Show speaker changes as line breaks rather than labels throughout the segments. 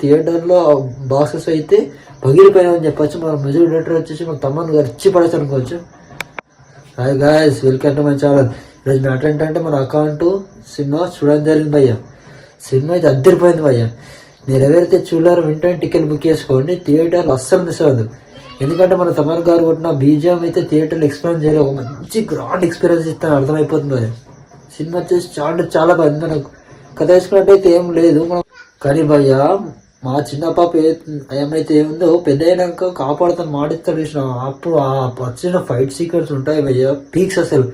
థియేటర్లో బాక్సెస్ అయితే పగిలిపోయినామని చెప్పొచ్చు. మన మ్యూజిక్ డైరెక్టర్ వచ్చేసి మాకు తమ్మను గర్చి పడేసి అనుకోవచ్చు. Hi guys, welcome to my channel. ఈరోజు మ్యాటర్ ఏంటంటే మన అకౌంట్ సినిమా చూడడం జరిగింది భయ్య. సినిమా అయితే అద్దరిపోయింది భయ్య. మీరు ఎవరైతే చూడారో వెంటనే టికెట్ బుక్ చేసుకోండి. థియేటర్లో అస్సలు మిస్ అవ్వదు. ఎందుకంటే మన తమన్ గారు కొట్టిన బీజిఎం అయితే థియేటర్లో ఎక్స్పీరియన్స్ చేయలేదు. ఒక మంచి గ్రాండ్ ఎక్స్పీరియన్స్ ఇస్తాను, అర్థమైపోతుంది భయ్య. సినిమా వచ్చేసి చాలా బాగుంది. మనకు కథ వేసుకున్నట్టయితే ఏం లేదు కానీ భయ్య, మా చిన్న పాప ఏమైతే ఏముందో పెద్ద అయినాక కాపాడుతాను మాడిస్తాడు చూసిన. అప్పుడు ఆ వచ్చిన ఫైట్ సీక్వెన్స్ ఉంటాయి భయ్య, పీక్స్ అసలు.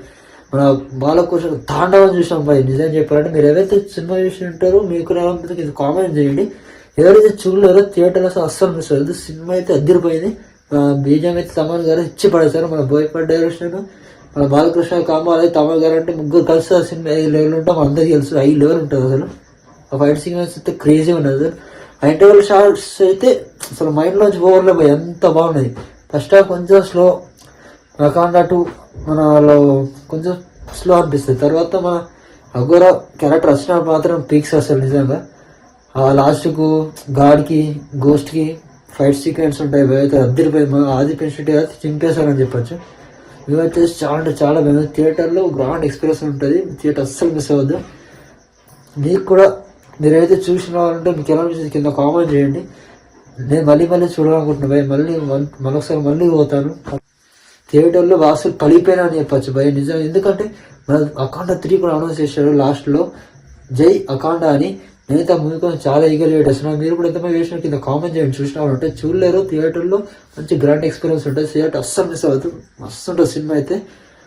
మన బాలకోశం తాండవం చూసాం భయ్య. నిజం చెప్పాలంటే మీరు ఎవరైతే సినిమా చూసి ఉంటారో మీకు ఇది కామెంట్ చేయండి. ఎవరైతే చూడలేరో థియేటర్లో అస్సలు మిస్ అవ్వదు. సినిమా అయితే అద్దరిపోయింది. బీజం అయితే తమన్ గారు ఇచ్చి పడేశారు. మన బోయపాటి డైరెక్షన్, మన బాలకృష్ణ కాంబో, అలాగే తమన్ గారు అంటే ముగ్గురు కలిసి ఆ సినిమా ఏ లెవెల్ ఉంటాం అందరికీ తెలుసు. 5 లెవెల్ ఉంటుంది అసలు. ఆ ఫైట్ సీక్వెన్స్ అయితే క్రేజీ ఉన్నది. ఆ ఇంటర్వెల్ షార్ట్స్ అయితే అసలు మైండ్లోంచి ఓవర్లో పోయి ఎంత బాగున్నది. ఫస్ట్ హాఫ్ కొంచెం స్లో, అన్నట్టు మనలో కొంచెం స్లో అనిపిస్తుంది. తర్వాత మన అఘోర క్యారెక్టర్ వచ్చిన మాత్రం పీక్స్ అసలు నిజంగా. ఆ లాస్ట్కు గాడ్కి గోస్ట్కి ఫైట్ సీక్వెన్స్ ఉంటాయి అయితే అద్దరిపోయి ఆది పెన్సిటీ అయితే చింపేశారని చెప్పొచ్చు. ఇవైతే చాలా బాగుంది. థియేటర్లో గ్రాండ్ ఎక్స్పీరియన్స్ ఉంటుంది. థియేటర్ అస్సలు మిస్ అవ్వద్దు. మీకు కూడా మీరైతే చూసిన వాళ్ళంటే మీకు ఎలా అనిపిస్తుంది కింద కామెంట్ చేయండి. నేను మళ్ళీ చూడాలనుకుంటున్నా భయ. మళ్ళీ పోతాను. థియేటర్లో వాసులు పడిపోయినా అని చెప్పచ్చు భయ, నిజం. ఎందుకంటే మన అఖండ 3 కూడా అనౌన్స్ చేశాడు లాస్ట్లో, జై అఖండ అని. నేనైతే ఆ మూవీ కోసం చాలా ఈగర్ వెయిట్ చేస్తున్నాను. మీరు కూడా ఎంతమంది చేసిన కింద కామెంట్ చేయండి. చూసిన వాళ్ళు ఉంటే చూడలేరు. థియేటర్లో మంచి గ్రాండ్ ఎక్స్పీరియన్స్ ఉంటుంది. థియేటర్ అస్సలు మిస్ అవుతుంది. మస్తు ఉంటుంది సినిమా అయితే.